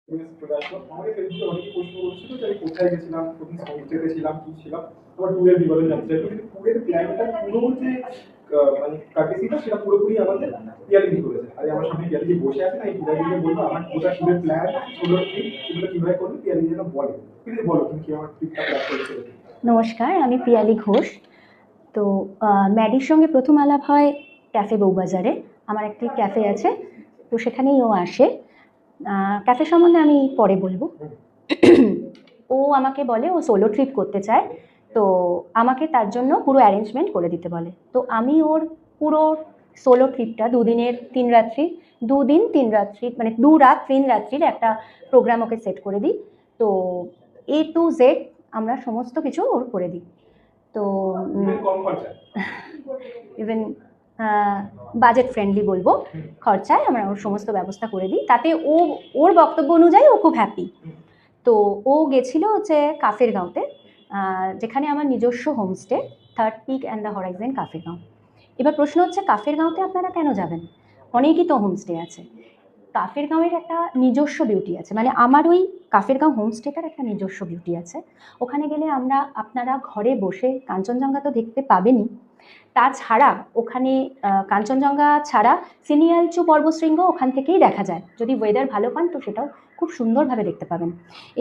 চলে আসলো। আমাকে ফেসবুকে অনেকে প্রশ্ন করছিল যে আমি কোথায় গেছিলাম, কোন হোমস্টেতে ছিলাম, কি ছিলাম। আমার ট্যুরের বিবরণ জানতে চাইতো। কিন্তু ট্যুরের প্ল্যানটা পুরো যে মানে কার্টেসিটা সেটা পুরোপুরি আমাদের পিয়ালিদি করেছে। আর আমার সামনে পিয়ালিদি বসে আছে না, এই পিয়ালিদিকে বলবো আমার গোটা ট্যুরের প্ল্যান, সোলো ট্রিপ এগুলো কিভাবে করবে পিয়ালিদি যেন বলে। পিয়ালিদি বলো তুমি কি আমার ট্রিপটা প্ল্যান করেছো? নমস্কার, আমি পিয়ালি ঘোষ। তো ম্যাডির সঙ্গে প্রথম আলাপ হয় ক্যাফে বউবাজারে। আমার একটি ক্যাফে আছে, তো সেখানেই ও আসে। ক্যাফে সম্বন্ধে আমি পরে বলবো। ও আমাকে বলে ও সোলো ট্রিপ করতে চায়, তো আমাকে তার জন্য পুরো অ্যারেঞ্জমেন্ট করে দিতে বলে। তো আমি ওর পুরো সোলো ট্রিপটা 2 দিনের 3 রাত্রি, 2 দিন 3 রাত্রি মানে 2 রাত 3 রাত্রির একটা প্রোগ্রাম ওকে সেট করে দিই। তো A to Z আমরা সমস্ত কিছু ওর করে দিই। তো ইভেন বাজেট ফ্রেন্ডলি বলবো, খরচায় আমরা ওর সমস্ত ব্যবস্থা করে দিই। তাতে ওর বক্তব্য অনুযায়ী ও খুব হ্যাপি। তো ও গেছিল হচ্ছে কাফেরগাঁওতে, যেখানে আমার নিজস্ব homestay, third peak and the horizon Kafergaon. এবার প্রশ্ন হচ্ছে কাফেরগাঁওতে আপনারা কেন যাবেন? অনেকই তো হোমস্টে আছে। কাফেরগাঁওয়ের একটা নিজস্ব বিউটি আছে, মানে আমার ওই কাফেরগাঁও হোমস্টেটার একটা নিজস্ব বিউটি আছে। ওখানে গেলে আপনারা ঘরে বসে কাঞ্চনজঙ্ঘা তো দেখতে পাবেনই, তাছাড়া ওখানে কাঞ্চনজঙ্ঘা ছাড়া সিনিয়ালচু পর্বতশৃঙ্গ ওখান থেকেই দেখা যায়। যদি ওয়েদার ভালো পান তো সেটাও খুব সুন্দরভাবে দেখতে পাবেন।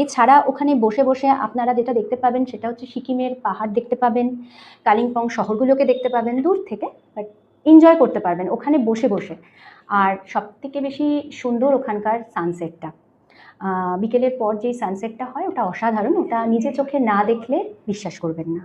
এছাড়া ওখানে বসে বসে আপনারা যেটা দেখতে পাবেন সেটা হচ্ছে সিকিমের পাহাড় দেখতে পাবেন, কালিম্পং শহরগুলোকে দেখতে পাবেন দূর থেকে, বাট এনজয় করতে পারবেন ওখানে বসে বসে। আর সবথেকে বেশি সুন্দর ওখানকার সানসেটটা, বিকেলের পর যেই সানসেটটা হয় ওটা অসাধারণ, ওটা নিজে চোখে না দেখলে বিশ্বাস করবেন না।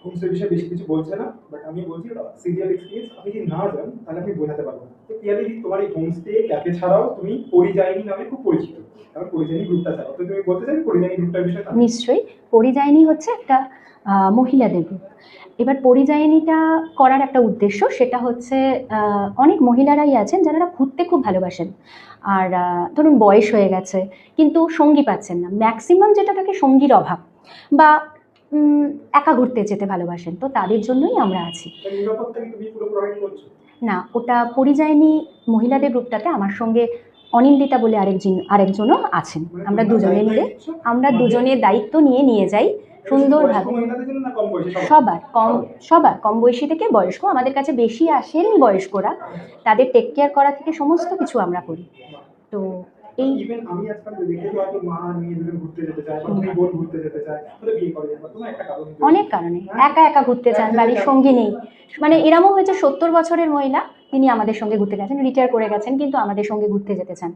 হোমস্টে বিষয়ে বেশি কিছু বলছে না, বাট আমি বলছি ওটা সিরিয়াল এক্সপেরিয়েন্স। আমি যদি না যান তাহলে আমি বোঝাতে পারবো না। তো পিয়ালি তোমার এই হোমস্টে ক্যাফে ছাড়াও তুমি পরিযায়নী নামে খুব পরিচিত। কারণ পরিযায়নী গ্রুপটা ছাড়াও তো তুমি বলতে চাই পরিযায়নী গ্রুপটার বিষয়ে? নিশ্চয়ই। পরিযায়নী হচ্ছে একটা মহিলাদের গ্রুপ। এবার পরিযায়নীটা করার একটা উদ্দেশ্য, সেটা হচ্ছে অনেক মহিলারাই আছেন যারা ঘুরতে খুব ভালোবাসেন, আর ধরুন বয়স হয়ে গেছে কিন্তু সঙ্গী পাচ্ছেন না, ম্যাক্সিমাম যেটা থাকে সঙ্গীর অভাব, বা একা ঘুরতে যেতে ভালোবাসেন, তো তাদের জন্যই আমরা আছি। না, ওটা পরিযায়নী মহিলাদের গ্রুপটাতে আমার সঙ্গে অনিন্দিতা বলে আরেকজনও আছেন। আমরা দুজনে দায়িত্ব নিয়ে যাই সুন্দরভাবে। সবার কম বয়সী থেকে বয়স্ক, আমাদের কাছে বেশি আসেন বয়স্করা, তাদের টেক কেয়ার করা থেকে সমস্ত কিছু আমরা করি। তো এই আমি আজকাল দেখেছি হয়তো মা নিয়ে দুজন ঘুরতে যেতে চায়, বা দুই বোন ঘুরতে যেতে চায়, তাহলে বিয়ে করে বা কোনো একটা কারণ, অনেক কারণে একা ঘুরতে চান, বাড়ির সঙ্গী নেই। মানে এরকমও হয়েছে 70 বছরের মহিলা, তিনি আমাদের সঙ্গে ঘুরতে গেছেন, রিটায়ার করে গেছেন, কিন্তু আমাদের সঙ্গে ঘুরতে যেতে চান।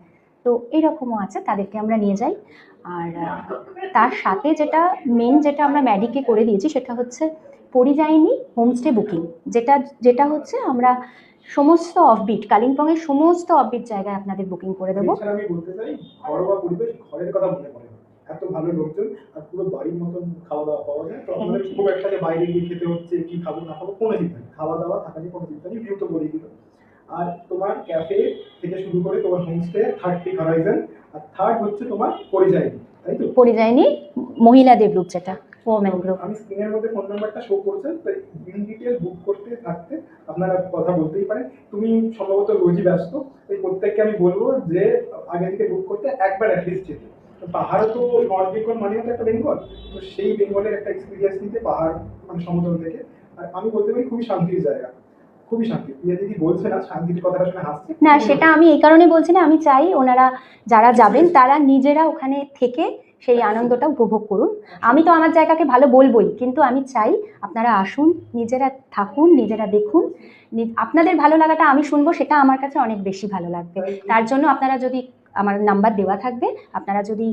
তো এইরকমও আছে, তাদেরকে আমরা নিয়ে যাই। আর তার সাথে যেটা আমরা ম্যাডিকে করে দিয়েছি সেটা হচ্ছে পরিযায়নী হোমস্টে বুকিং, যেটা হচ্ছে আমরা সমস্ত অফবিট, কালিম্পংয়ের সমস্ত অফবিট জায়গায় আপনাদের বুকিং করে দেবো। আমি বলতে চাই ঘরোয়া পরিবেশ, ঘরের কথা মনে পড়ে, এত ভালো লোকজন, আর পুরো বাড়ির মতন খাওয়া দাওয়া পাওয়া যায়। তো আমাদের খুব একটা যে বাইরে গিয়ে খেতে হচ্ছে, কি খাবো না খাবো কোনো চিন্তা নেই, খাওয়া দাওয়া থাকা নিয়ে কোনো চিন্তা নেই, ভিউ তো বলেই দিল। আর তোমার ক্যাফে থেকে শুরু করে তোমার হোমস্টে, থার্ড পিক হরাইজন, আর থার্ড হচ্ছে তোমার পরিযায়ী, তাই তো? পরিযায়নী মহিলাদের গ্রুপ, যেটা ওমেন গ্রুপ। আমি স্ক্রিনের মধ্যে ফোন নাম্বারটা শো করছে, তো ইন ডিটেল বুক করতে থাকতে আপনারা কথা বলতেই পারেন। তুমি সম্ভবত রোজই ব্যস্ত, তাই প্রত্যেককে আমি বলবো যে আগে থেকে বুক করতে, একবার অ্যাটলিস্ট যেতে। পাহাড় তো নর্থ বেঙ্গল মানে হচ্ছে একটা বেঙ্গল, তো সেই বেঙ্গলের একটা এক্সপিরিয়েন্স নিতে পাহাড় মানে সমতল থেকে। আর আমি বলতে পারি খুবই শান্তির জায়গা, খুবই শান্তি। প্রিয়া দিদি বলছে না শান্তির কথাটা শুনে হাসছে না, সেটা আমি এই কারণে বলছি না, আমি চাই ওনারা যারা যাবেন তারা নিজেরা ওখানে থেকে সেই আনন্দটা উপভোগ করুন। আমি তো আমার জায়গাকে ভালো বলবোই, কিন্তু আমি চাই আপনারা আসুন, নিজেরা থাকুন, নিজেরা দেখুন। আপনাদের ভালো লাগাটা আমি শুনবো, সেটা আমার কাছে অনেক বেশি ভালো লাগবে। তার জন্য আপনারা যদি, আমার নাম্বার দেওয়া থাকবে, আপনারা যদি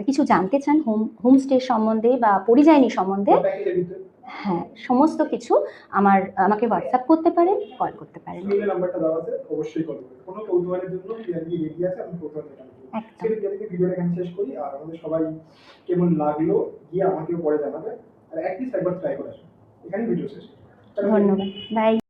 কিছু জানতে চান হোমস্টে সম্বন্ধে বা পরিযায়নী সম্বন্ধে, হ্যাঁ সমস্ত কিছু আমাকে হোয়াটসঅ্যাপ করতে পারেন, কল করতে পারেন। নাম্বারটা দেওয়া আছে, অবশ্যই কল করবেন। কোনো কৌতূহলের জন্য পিয়ালি রেডি আছে, আমি কৌতূহল মেটাবো। সেই পিয়ালিকে ভিডিওটা এখানে শেষ করি, আর আমাদের সবাই কেমন লাগলো গিয়ে আমাকেও পরে জানাবে, আর অ্যাটলিস্ট একবার ট্রাই করে আসুন। এখানেই ভিডিও শেষ। ধন্যবাদ, বাই।